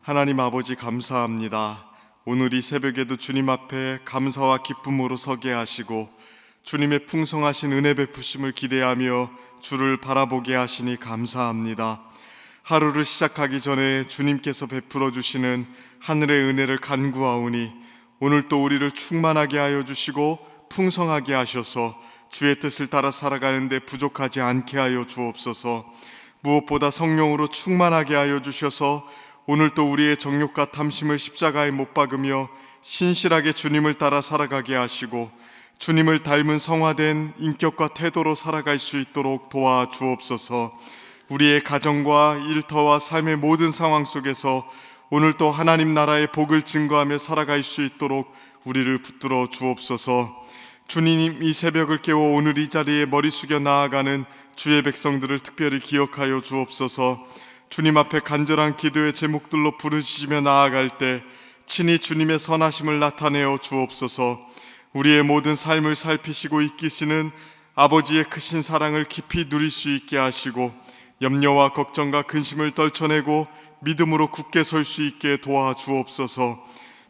하나님 아버지 감사합니다. 오늘 이 새벽에도 주님 앞에 감사와 기쁨으로 서게 하시고 주님의 풍성하신 은혜 베푸심을 기대하며 주를 바라보게 하시니 감사합니다. 하루를 시작하기 전에 주님께서 베풀어 주시는 하늘의 은혜를 간구하오니 오늘 또 우리를 충만하게 하여 주시고 풍성하게 하셔서 주의 뜻을 따라 살아가는데 부족하지 않게 하여 주옵소서. 무엇보다 성령으로 충만하게 하여 주셔서 오늘 또 우리의 정욕과 탐심을 십자가에 못 박으며 신실하게 주님을 따라 살아가게 하시고 주님을 닮은 성화된 인격과 태도로 살아갈 수 있도록 도와주옵소서. 우리의 가정과 일터와 삶의 모든 상황 속에서 오늘 또 하나님 나라의 복을 증거하며 살아갈 수 있도록 우리를 붙들어 주옵소서. 주님, 이 새벽을 깨워 오늘 이 자리에 머리 숙여 나아가는 주의 백성들을 특별히 기억하여 주옵소서. 주님 앞에 간절한 기도의 제목들로 부르짖으며 나아갈 때 친히 주님의 선하심을 나타내어 주옵소서. 우리의 모든 삶을 살피시고 이끄시는 아버지의 크신 사랑을 깊이 누릴 수 있게 하시고 염려와 걱정과 근심을 떨쳐내고 믿음으로 굳게 설 수 있게 도와주옵소서.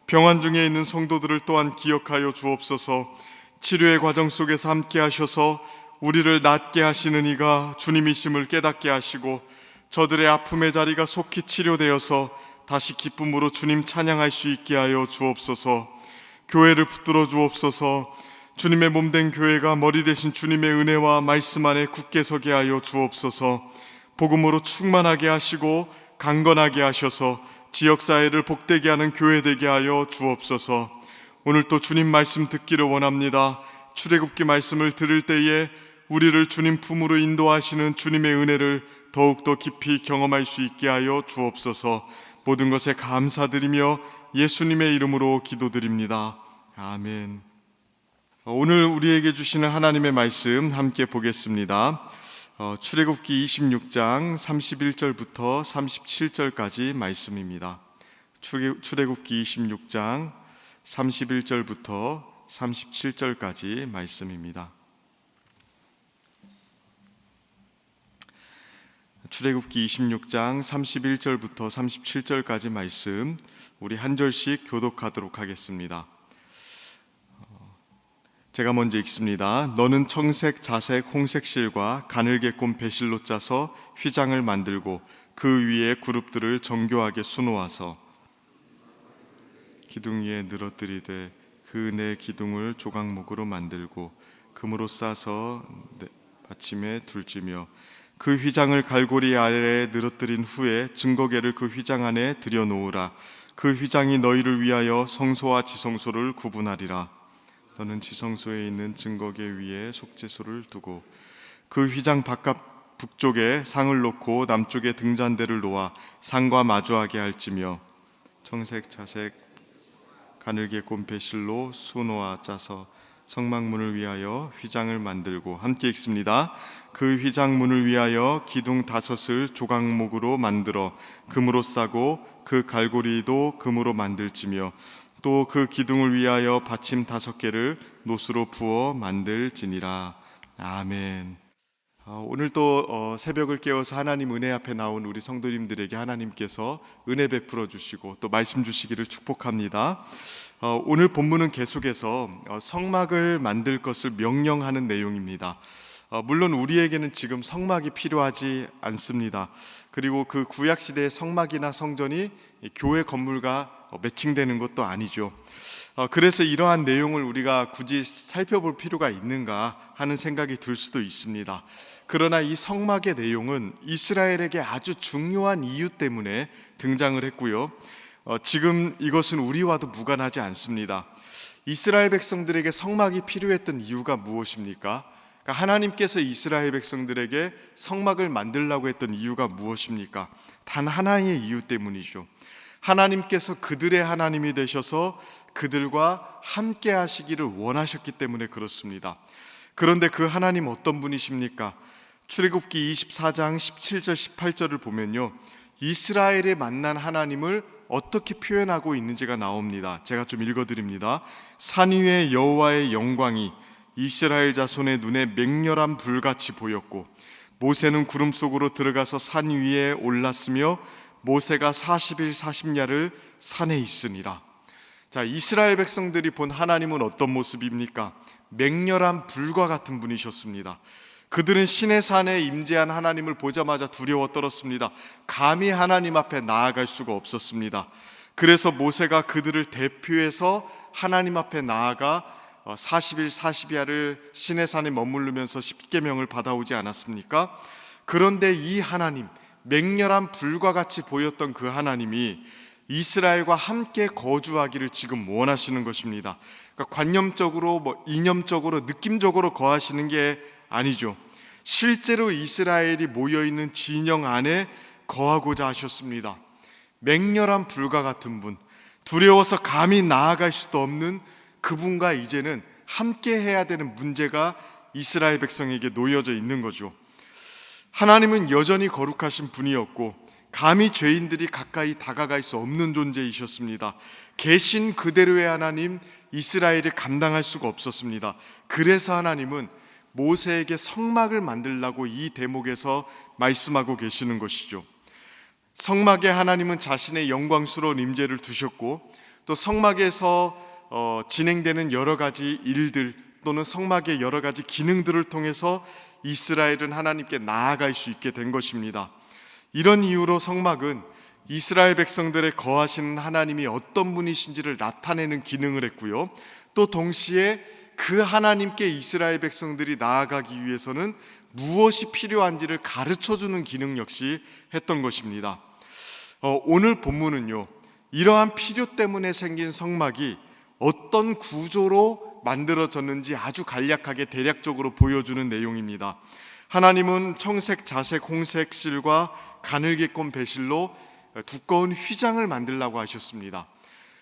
병환 중에 있는 성도들을 또한 기억하여 주옵소서. 치료의 과정 속에서 함께 하셔서 우리를 낫게 하시는 이가 주님이심을 깨닫게 하시고 저들의 아픔의 자리가 속히 치료되어서 다시 기쁨으로 주님 찬양할 수 있게 하여 주옵소서. 교회를 붙들어 주옵소서. 주님의 몸된 교회가 머리 대신 주님의 은혜와 말씀 안에 굳게 서게 하여 주옵소서. 복음으로 충만하게 하시고 강건하게 하셔서 지역사회를 복되게 하는 교회 되게 하여 주옵소서. 오늘 또 주님 말씀 듣기를 원합니다. 출애굽기 말씀을 들을 때에 우리를 주님 품으로 인도하시는 주님의 은혜를 더욱더 깊이 경험할 수 있게 하여 주옵소서. 모든 것에 감사드리며 예수님의 이름으로 기도드립니다. 아멘. 오늘 우리에게 주시는 하나님의 말씀 함께 보겠습니다. 출애굽기 26장 31절부터 37절까지 말씀입니다. 출애굽기 26장 31절부터 37절까지 말씀입니다. 출애굽기 26장 31절부터 37절까지 말씀 우리 한 절씩 교독하도록 하겠습니다. 제가 먼저 읽습니다. 너는 청색, 자색, 홍색 실과 가늘게 꼰 배실로 짜서 휘장을 만들고 그 위에 그룹들을 정교하게 수놓아서 기둥 위에 늘어뜨리되 그 네 기둥을 조각목으로 만들고 금으로 싸서 받침에 둘지며 그 휘장을 갈고리 아래에 늘어뜨린 후에 증거궤를 그 휘장 안에 들여놓으라. 그 휘장이 너희를 위하여 성소와 지성소를 구분하리라. 너는 지성소에 있는 증거궤 위에 속죄소를 두고 그 휘장 바깥 북쪽에 상을 놓고 남쪽에 등잔대를 놓아 상과 마주하게 할지며 청색, 자색, 가늘게 꼰 배실로 수놓아 짜서 성막문을 위하여 휘장을 만들고 함께 읽습니다. 그 휘장문을 위하여 기둥 5을 조각목으로 만들어 금으로 싸고 그 갈고리도 금으로 만들지며 또 그 기둥을 위하여 받침 5개를 노수로 부어 만들지니라. 아멘. 오늘 또 새벽을 깨워서 하나님 은혜 앞에 나온 우리 성도님들에게 하나님께서 은혜 베풀어 주시고 또 말씀 주시기를 축복합니다. 오늘 본문은 계속해서 성막을 만들 것을 명령하는 내용입니다. 물론 우리에게는 지금 성막이 필요하지 않습니다. 그리고 그 구약시대의 성막이나 성전이 교회 건물과 매칭되는 것도 아니죠. 그래서 이러한 내용을 우리가 굳이 살펴볼 필요가 있는가 하는 생각이 들 수도 있습니다. 그러나 이 성막의 내용은 이스라엘에게 아주 중요한 이유 때문에 등장을 했고요. 지금 이것은 우리와도 무관하지 않습니다. 이스라엘 백성들에게 성막이 필요했던 이유가 무엇입니까? 그러니까 하나님께서 이스라엘 백성들에게 성막을 만들라고 했던 이유가 무엇입니까? 단 하나의 이유 때문이죠. 하나님께서 그들의 하나님이 되셔서 그들과 함께 하시기를 원하셨기 때문에 그렇습니다. 그런데 그 하나님 어떤 분이십니까? 출애굽기 24장 17절 18절을 보면요, 이스라엘에 만난 하나님을 어떻게 표현하고 있는지가 나옵니다. 제가 좀 읽어드립니다. 산 위에 여호와의 영광이 이스라엘 자손의 눈에 맹렬한 불같이 보였고 모세는 구름 속으로 들어가서 산 위에 올랐으며 모세가 40일 40야를 산에 있으니라. 자, 이스라엘 백성들이 본 하나님은 어떤 모습입니까? 맹렬한 불과 같은 분이셨습니다. 그들은 신의 산에 임재한 하나님을 보자마자 두려워 떨었습니다. 감히 하나님 앞에 나아갈 수가 없었습니다. 그래서 모세가 그들을 대표해서 하나님 앞에 나아가 40일 40야를 신의 산에 머무르면서 십계명을 받아오지 않았습니까? 그런데 이 하나님, 맹렬한 불과 같이 보였던 그 하나님이 이스라엘과 함께 거주하기를 지금 원하시는 것입니다. 그러니까 관념적으로 이념적으로 느낌적으로 거하시는 게 아니죠. 실제로 이스라엘이 모여있는 진영 안에 거하고자 하셨습니다. 맹렬한 불과 같은 분, 두려워서 감히 나아갈 수도 없는 그분과 이제는 함께 해야 되는 문제가 이스라엘 백성에게 놓여져 있는 거죠. 하나님은 여전히 거룩하신 분이었고 감히 죄인들이 가까이 다가갈 수 없는 존재이셨습니다. 계신 그대로의 하나님, 이스라엘이 감당할 수가 없었습니다. 그래서 하나님은 모세에게 성막을 만들라고 이 대목에서 말씀하고 계시는 것이죠. 성막에 하나님은 자신의 영광스러운 임재를 두셨고, 또 성막에서 진행되는 여러 가지 일들 또는 성막의 여러 가지 기능들을 통해서 이스라엘은 하나님께 나아갈 수 있게 된 것입니다. 이런 이유로 성막은 이스라엘 백성들의 거하시는 하나님이 어떤 분이신지를 나타내는 기능을 했고요, 또 동시에 그 하나님께 이스라엘 백성들이 나아가기 위해서는 무엇이 필요한지를 가르쳐주는 기능 역시 했던 것입니다. 오늘 본문은요, 이러한 필요 때문에 생긴 성막이 어떤 구조로 만들어졌는지 아주 간략하게 대략적으로 보여주는 내용입니다. 하나님은 청색, 자색, 홍색 실과 가늘게꼰 배실로 두꺼운 휘장을 만들라고 하셨습니다.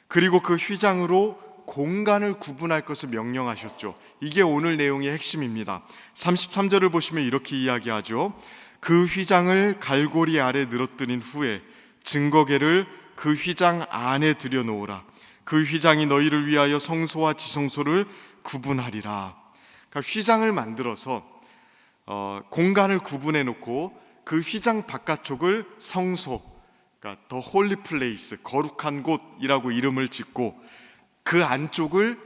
그리고 그 휘장으로 공간을 구분할 것을 명령하셨죠. 이게 오늘 내용의 핵심입니다. 33절을 보시면 이렇게 이야기하죠. 그 휘장을 갈고리 아래 늘어뜨린 후에 증거궤를 그 휘장 안에 들여놓으라. 그 휘장이 너희를 위하여 성소와 지성소를 구분하리라. 그러니까 휘장을 만들어서 공간을 구분해 놓고 그 휘장 바깥쪽을 성소, 그러니까 더 홀리 플레이스, 거룩한 곳이라고 이름을 짓고, 그 안쪽을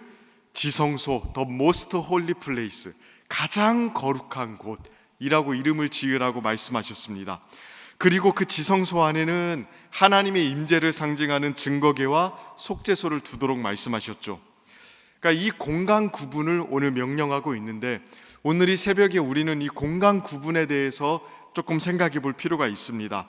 지성소, 더 모스트 홀리 플레이스, 가장 거룩한 곳이라고 이름을 지으라고 말씀하셨습니다. 그리고 그 지성소 안에는 하나님의 임재를 상징하는 증거궤와 속죄소를 두도록 말씀하셨죠. 그러니까 이 공간 구분을 오늘 명령하고 있는데, 오늘 이 새벽에 우리는 이 공간 구분에 대해서 조금 생각해 볼 필요가 있습니다.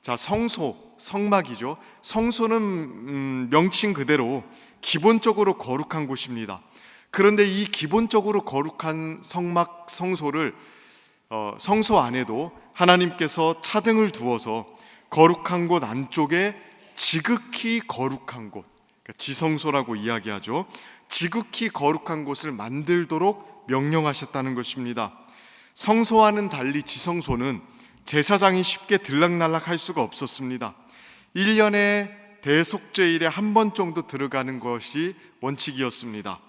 자, 성소, 성막이죠. 성소는 명칭 그대로 기본적으로 거룩한 곳입니다. 그런데 이 기본적으로 거룩한 성막, 성소를 성소 안에도 하나님께서 차등을 두어서 거룩한 곳 안쪽에 지극히 거룩한 곳, 그러니까 지성소라고 이야기하죠. 지극히 거룩한 곳을 만들도록 명령하셨다는 것입니다. 성소와는 달리 지성소는 제사장이 쉽게 들락날락 할 수가 없었습니다. 1년에 대속죄일에 한 번 정도 들어가는 것이 원칙이었습니다.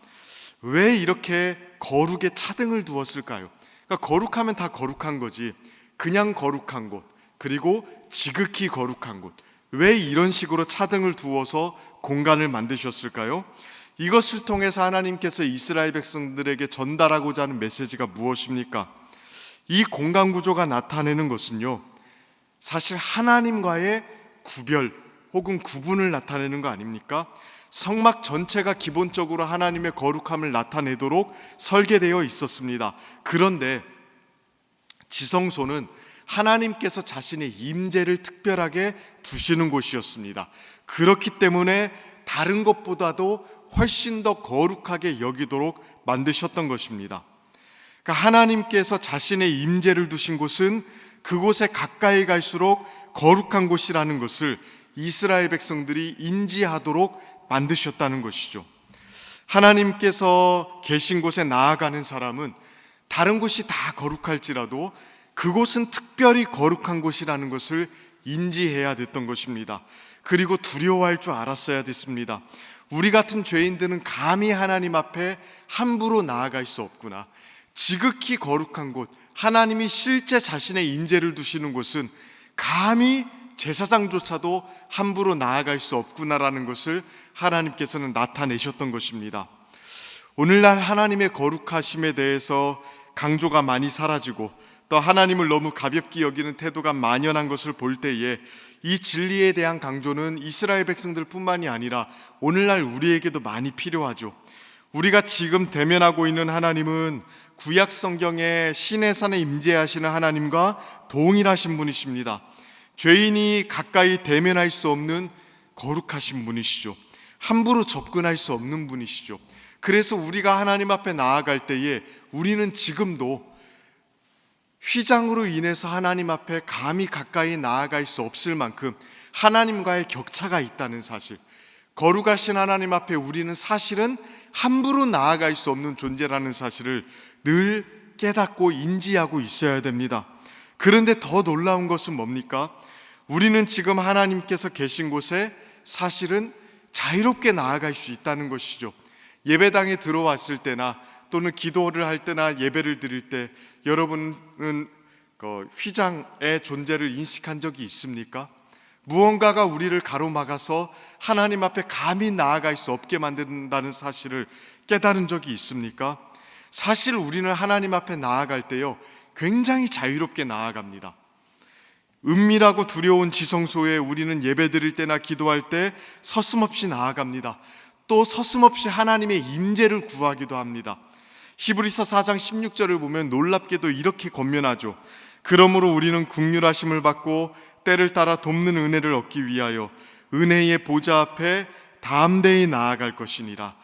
왜 이렇게 거룩에 차등을 두었을까요? 그러니까 거룩하면 다 거룩한 거지, 그냥 거룩한 곳, 그리고 지극히 거룩한 곳, 왜 이런 식으로 차등을 두어서 공간을 만드셨을까요? 이것을 통해서 하나님께서 이스라엘 백성들에게 전달하고자 하는 메시지가 무엇입니까? 이 공간 구조가 나타내는 것은요, 사실 하나님과의 구별 혹은 구분을 나타내는 거 아닙니까? 성막 전체가 기본적으로 하나님의 거룩함을 나타내도록 설계되어 있었습니다. 그런데 지성소는 하나님께서 자신의 임재를 특별하게 두시는 곳이었습니다. 그렇기 때문에 다른 것보다도 훨씬 더 거룩하게 여기도록 만드셨던 것입니다. 그러니까 하나님께서 자신의 임재를 두신 곳은 그곳에 가까이 갈수록 거룩한 곳이라는 것을 이스라엘 백성들이 인지하도록 만드셨다는 것이죠. 하나님께서 계신 곳에 나아가는 사람은 다른 곳이 다 거룩할지라도 그곳은 특별히 거룩한 곳이라는 것을 인지해야 됐던 것입니다. 그리고 두려워할 줄 알았어야 됐습니다. 우리 같은 죄인들은 감히 하나님 앞에 함부로 나아갈 수 없구나. 지극히 거룩한 곳, 하나님이 실제 자신의 임재를 두시는 곳은 감히 제사장조차도 함부로 나아갈 수 없구나라는 것을 하나님께서는 나타내셨던 것입니다. 오늘날 하나님의 거룩하심에 대해서 강조가 많이 사라지고 또 하나님을 너무 가볍게 여기는 태도가 만연한 것을 볼 때에 이 진리에 대한 강조는 이스라엘 백성들 뿐만이 아니라 오늘날 우리에게도 많이 필요하죠. 우리가 지금 대면하고 있는 하나님은 구약 성경에 신의 산에 임재하시는 하나님과 동일하신 분이십니다. 죄인이 가까이 대면할 수 없는 거룩하신 분이시죠. 함부로 접근할 수 없는 분이시죠. 그래서 우리가 하나님 앞에 나아갈 때에 우리는 지금도 휘장으로 인해서 하나님 앞에 감히 가까이 나아갈 수 없을 만큼 하나님과의 격차가 있다는 사실, 거룩하신 하나님 앞에 우리는 사실은 함부로 나아갈 수 없는 존재라는 사실을 늘 깨닫고 인지하고 있어야 됩니다. 그런데 더 놀라운 것은 뭡니까? 우리는 지금 하나님께서 계신 곳에 사실은 자유롭게 나아갈 수 있다는 것이죠. 예배당에 들어왔을 때나 또는 기도를 할 때나 예배를 드릴 때 여러분은 휘장의 존재를 인식한 적이 있습니까? 무언가가 우리를 가로막아서 하나님 앞에 감히 나아갈 수 없게 만든다는 사실을 깨달은 적이 있습니까? 사실 우리는 하나님 앞에 나아갈 때요, 굉장히 자유롭게 나아갑니다. 은밀하고 두려운 지성소에 우리는 예배 드릴 때나 기도할 때 서슴없이 나아갑니다. 또 서슴없이 하나님의 임재를 구하기도 합니다. 히브리서 4장 16절을 보면 놀랍게도 이렇게 권면하죠. 그러므로 우리는 긍휼하심을 받고 때를 따라 돕는 은혜를 얻기 위하여 은혜의 보좌 앞에 담대히 나아갈 것이니라.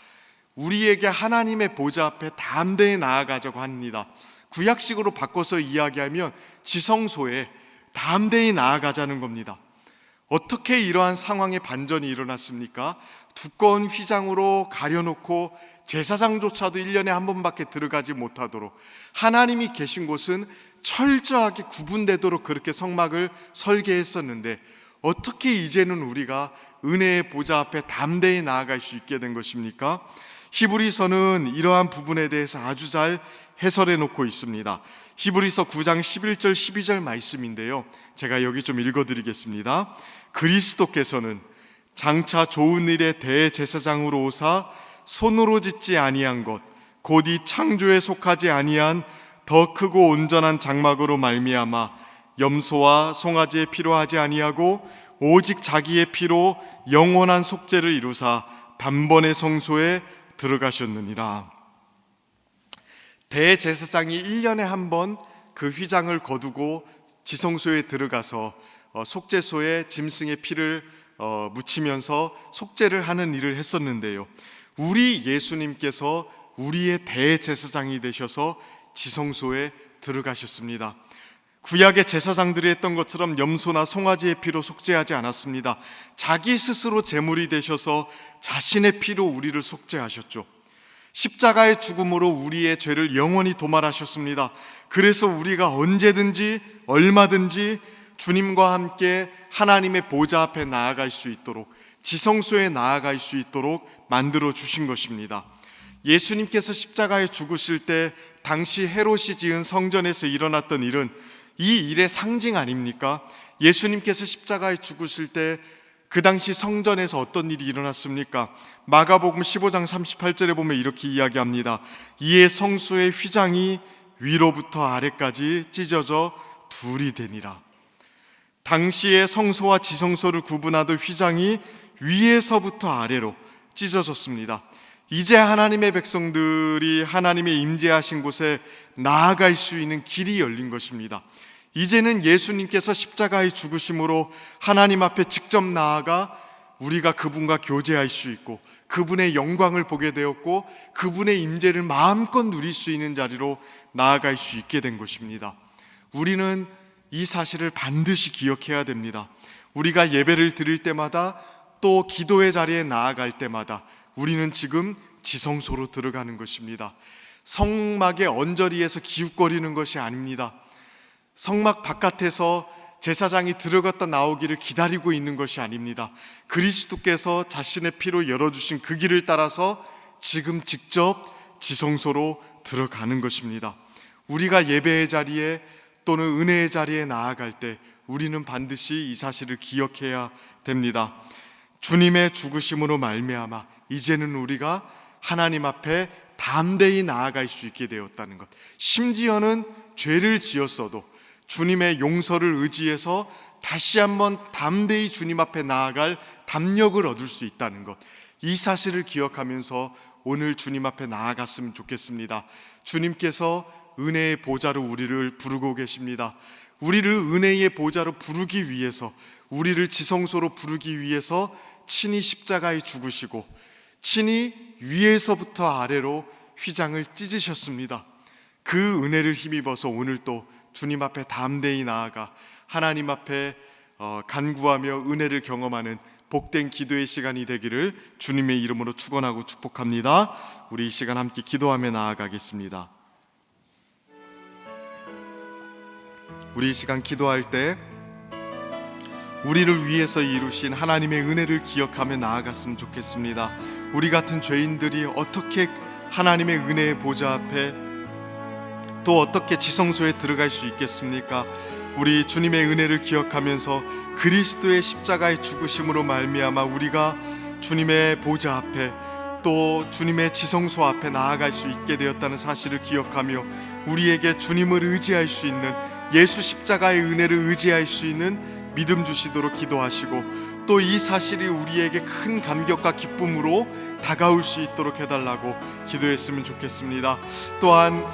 우리에게 하나님의 보좌 앞에 담대히 나아가자고 합니다. 구약식으로 바꿔서 이야기하면 지성소에 담대히 나아가자는 겁니다. 어떻게 이러한 상황의 반전이 일어났습니까? 두꺼운 휘장으로 가려놓고 제사장조차도 1년에 한 번밖에 들어가지 못하도록 하나님이 계신 곳은 철저하게 구분되도록 그렇게 성막을 설계했었는데 어떻게 이제는 우리가 은혜의 보좌 앞에 담대히 나아갈 수 있게 된 것입니까? 히브리서는 이러한 부분에 대해서 아주 잘 해설해 놓고 있습니다. 히브리서 9장 11절 12절 말씀인데요, 제가 여기 좀 읽어드리겠습니다. 그리스도께서는 장차 좋은 일의 대제사장으로 오사 손으로 짓지 아니한 것 곧 이 창조에 속하지 아니한 더 크고 온전한 장막으로 말미암아 염소와 송아지의 피로 하지 아니하고 오직 자기의 피로 영원한 속죄를 이루사 단번에 성소에 들어가셨느니라. 대제사장이 1년에 한 번 그 휘장을 거두고 지성소에 들어가서 속죄소에 짐승의 피를 묻히면서 속죄를 하는 일을 했었는데요, 우리 예수님께서 우리의 대제사장이 되셔서 지성소에 들어가셨습니다. 구약의 제사장들이 했던 것처럼 염소나 송아지의 피로 속죄하지 않았습니다. 자기 스스로 제물이 되셔서 자신의 피로 우리를 속죄하셨죠. 십자가의 죽음으로 우리의 죄를 영원히 도말하셨습니다. 그래서 우리가 언제든지 얼마든지 주님과 함께 하나님의 보좌 앞에 나아갈 수 있도록, 지성소에 나아갈 수 있도록 만들어 주신 것입니다. 예수님께서 십자가에 죽으실 때 당시 헤롯이 지은 성전에서 일어났던 일은 이 일의 상징 아닙니까? 예수님께서 십자가에 죽으실 때 그 당시 성전에서 어떤 일이 일어났습니까? 마가복음 15장 38절에 보면 이렇게 이야기합니다. 이에 성소의 휘장이 위로부터 아래까지 찢어져 둘이 되니라. 당시에 성소와 지성소를 구분하던 휘장이 위에서부터 아래로 찢어졌습니다. 이제 하나님의 백성들이 하나님의 임재하신 곳에 나아갈 수 있는 길이 열린 것입니다. 이제는 예수님께서 십자가에 죽으심으로 하나님 앞에 직접 나아가 우리가 그분과 교제할 수 있고 그분의 영광을 보게 되었고 그분의 임재를 마음껏 누릴 수 있는 자리로 나아갈 수 있게 된 것입니다. 우리는 이 사실을 반드시 기억해야 됩니다. 우리가 예배를 드릴 때마다 또 기도의 자리에 나아갈 때마다 우리는 지금 지성소로 들어가는 것입니다. 성막의 언저리에서 기웃거리는 것이 아닙니다. 성막 바깥에서 제사장이 들어갔다 나오기를 기다리고 있는 것이 아닙니다. 그리스도께서 자신의 피로 열어주신 그 길을 따라서 지금 직접 지성소로 들어가는 것입니다. 우리가 예배의 자리에 또는 은혜의 자리에 나아갈 때 우리는 반드시 이 사실을 기억해야 됩니다. 주님의 죽으심으로 말미암아 이제는 우리가 하나님 앞에 담대히 나아갈 수 있게 되었다는 것, 심지어는 죄를 지었어도 주님의 용서를 의지해서 다시 한번 담대히 주님 앞에 나아갈 담력을 얻을 수 있다는 것, 이 사실을 기억하면서 오늘 주님 앞에 나아갔으면 좋겠습니다. 주님께서 은혜의 보좌로 우리를 부르고 계십니다. 우리를 은혜의 보좌로 부르기 위해서, 우리를 지성소로 부르기 위해서 친히 십자가에 죽으시고 친히 위에서부터 아래로 휘장을 찢으셨습니다. 그 은혜를 힘입어서 오늘 또 주님 앞에 담대히 나아가 하나님 앞에 간구하며 은혜를 경험하는 복된 기도의 시간이 되기를 주님의 이름으로 축원하고 축복합니다. 우리 이 시간 함께 기도하며 나아가겠습니다. 우리 이 시간 기도할 때 우리를 위해서 이루신 하나님의 은혜를 기억하며 나아갔으면 좋겠습니다. 우리 같은 죄인들이 어떻게 하나님의 은혜의 보좌 앞에 또 어떻게 지성소에 들어갈 수 있겠습니까? 우리 주님의 은혜를 기억하면서 그리스도의 십자가의 죽으심으로 말미암아 우리가 주님의 보좌 앞에 또 주님의 지성소 앞에 나아갈 수 있게 되었다는 사실을 기억하며 우리에게 주님을 의지할 수 있는, 예수 십자가의 은혜를 의지할 수 있는 믿음 주시도록 기도하시고, 또 이 사실이 우리에게 큰 감격과 기쁨으로 다가올 수 있도록 해달라고 기도했으면 좋겠습니다. 또한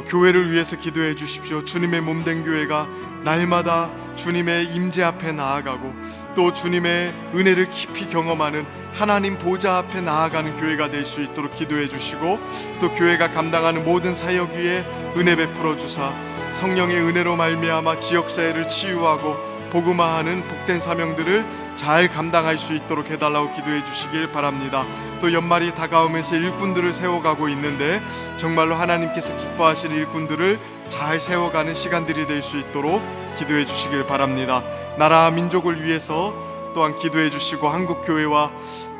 교회를 위해서 기도해 주십시오. 주님의 몸된 교회가 날마다 주님의 임재 앞에 나아가고 또 주님의 은혜를 깊이 경험하는 하나님 보좌 앞에 나아가는 교회가 될 수 있도록 기도해 주시고, 또 교회가 감당하는 모든 사역 위에 은혜 베풀어 주사 성령의 은혜로 말미암아 지역사회를 치유하고 복음화하는 복된 사명들을 잘 감당할 수 있도록 해달라고 기도해 주시길 바랍니다. 또 연말이 다가오면서 일꾼들을 세워가고 있는데 정말로 하나님께서 기뻐하시는 일꾼들을 잘 세워가는 시간들이 될 수 있도록 기도해 주시길 바랍니다. 나라 민족을 위해서 또한 기도해 주시고 한국교회와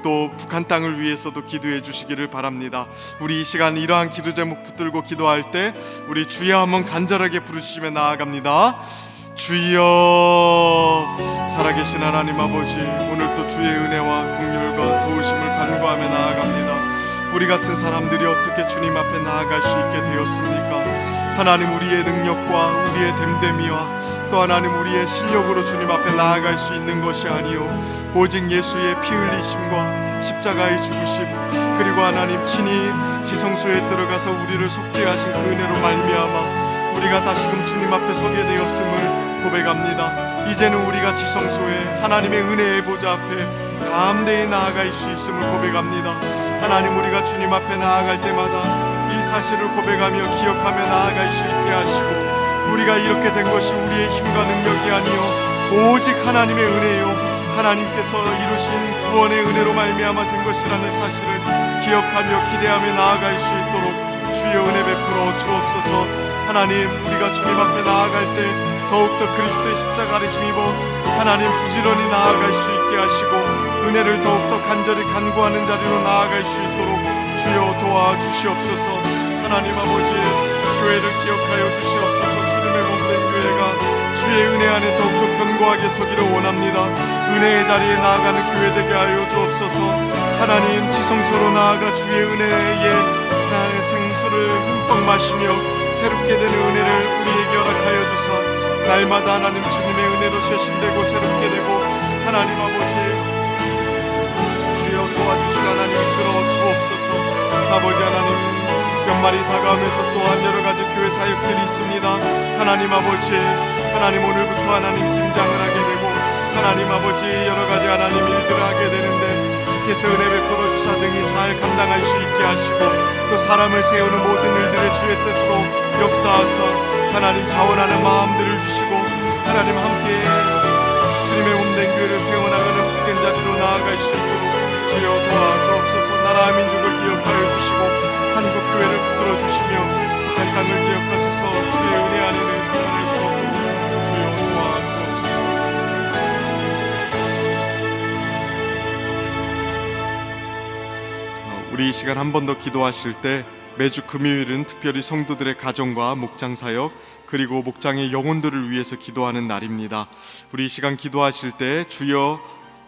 또 북한 땅을 위해서도 기도해 주시기를 바랍니다. 우리 이 시간 이러한 기도 제목 붙들고 기도할 때 우리 주여 한번 간절하게 부르시며 나아갑니다. 주여, 살아계신 하나님 아버지, 오늘 또 주의 은혜와 긍휼과 도우심을 간구하며 나아갑니다. 우리 같은 사람들이 어떻게 주님 앞에 나아갈 수 있게 되었습니까? 하나님, 우리의 능력과 우리의 됨됨이와 또 하나님 우리의 실력으로 주님 앞에 나아갈 수 있는 것이 아니요 오직 예수의 피 흘리심과 십자가의 죽으심, 그리고 하나님 친히 지성소에 들어가서 우리를 속죄하신 그 은혜로 말미암아 우리가 다시금 주님 앞에 서게 되었음을 고백합니다. 이제는 우리가 지성소에 하나님의 은혜의 보좌 앞에 담대히 나아갈 수 있음을 고백합니다. 하나님, 우리가 주님 앞에 나아갈 때마다 이 사실을 고백하며 기억하며 나아갈 수 있게 하시고, 우리가 이렇게 된 것이 우리의 힘과 능력이 아니요 오직 하나님의 은혜요 하나님께서 이루신 구원의 은혜로 말미암아 된 것이라는 사실을 기억하며 기대하며 나아갈 수 있도록 주여 은혜 베풀어 주옵소서. 하나님, 우리가 주님 앞에 나아갈 때 더욱더 그리스도의 십자가를 힘입어 하나님 부지런히 나아갈 수 있게 하시고 은혜를 더욱더 간절히 간구하는 자리로 나아갈 수 있도록 주여 도와주시옵소서. 하나님 아버지, 교회를 기억하여 주시옵소서. 주님의 몸된 교회가 주의 은혜 안에 더욱더 견고하게 서기를 원합니다. 은혜의 자리에 나아가는 교회 되게 하여 주옵소서. 하나님, 지성소로 나아가 주의 은혜에 하나님의 생수를 흠뻑 마시며 새롭게 되는 은혜를 우리에게 허락하여 주사 날마다 하나님 주님의 은혜로 쇄신되고 새롭게 되고 하나님 아버지 주여 도와주시고 하나님 이끌어 주옵소서. 아버지 하나님, 연말이 다가오면서 또한 여러가지 교회 사역들이 있습니다. 하나님 아버지, 하나님 오늘부터 하나님 김장을 하게 되고 하나님 아버지 여러가지 하나님 일들을 하게 되는데 주께서 은혜 베풀어 주사 등이 잘 감당할 수 있게 하시고 또 사람을 세우는 모든 일들의 주의 뜻으로 역사하사 하나님 자원하는 마음들을 주시고 하나님 함께 주님의 몸된 교회를 세워나가는 복된 자리로 나아갈 수 있도록 주여 도와주옵소서. 나라와 민족을 기억하여 주시고 한국 교회를 붙들어 주시며 북한 땅을 기억하소서. 주의 은혜 안에는 평안할 수 없도록 주여 도와주옵소서. 우리 이 시간 한 번 더 기도하실 때 매주 금요일은 특별히 성도들의 가정과 목장 사역 그리고 목장의 영혼들을 위해서 기도하는 날입니다. 우리 이 시간 기도하실 때 주여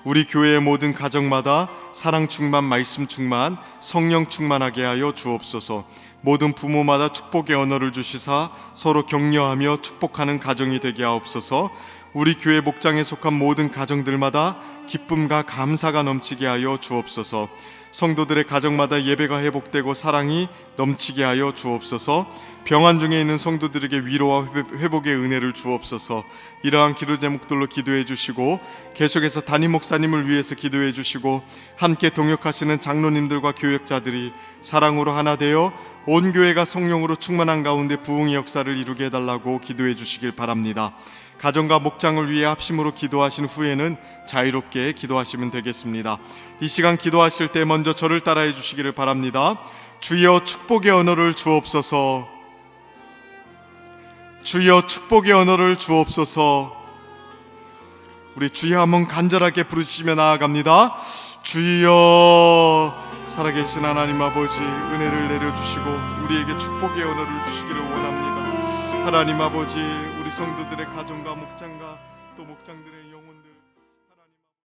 우리 교회의 모든 가정마다 사랑 충만, 말씀 충만, 성령 충만하게 하여 주옵소서. 모든 부모마다 축복의 언어를 주시사 서로 격려하며 축복하는 가정이 되게 하옵소서. 우리 교회 목장에 속한 모든 가정들마다 기쁨과 감사가 넘치게 하여 주옵소서. 성도들의 가정마다 예배가 회복되고 사랑이 넘치게 하여 주옵소서. 병환 중에 있는 성도들에게 위로와 회복의 은혜를 주옵소서. 이러한 기도 제목들로 기도해 주시고 계속해서 담임 목사님을 위해서 기도해 주시고 함께 동역하시는 장로님들과 교역자들이 사랑으로 하나 되어 온 교회가 성령으로 충만한 가운데 부흥의 역사를 이루게 해달라고 기도해 주시길 바랍니다. 가정과 목장을 위해 합심으로 기도하신 후에는 자유롭게 기도하시면 되겠습니다. 이 시간 기도하실 때 먼저 저를 따라해 주시기를 바랍니다. 주여 축복의 언어를 주옵소서. 주여 축복의 언어를 주옵소서. 우리 주여 한번 간절하게 부르시며 나아갑니다. 주여, 살아계신 하나님 아버지, 은혜를 내려주시고 우리에게 축복의 언어를 주시기를 원합니다. 하나님 아버지, 우리 성도들의 가정과 목장과 또 목장들의 영혼들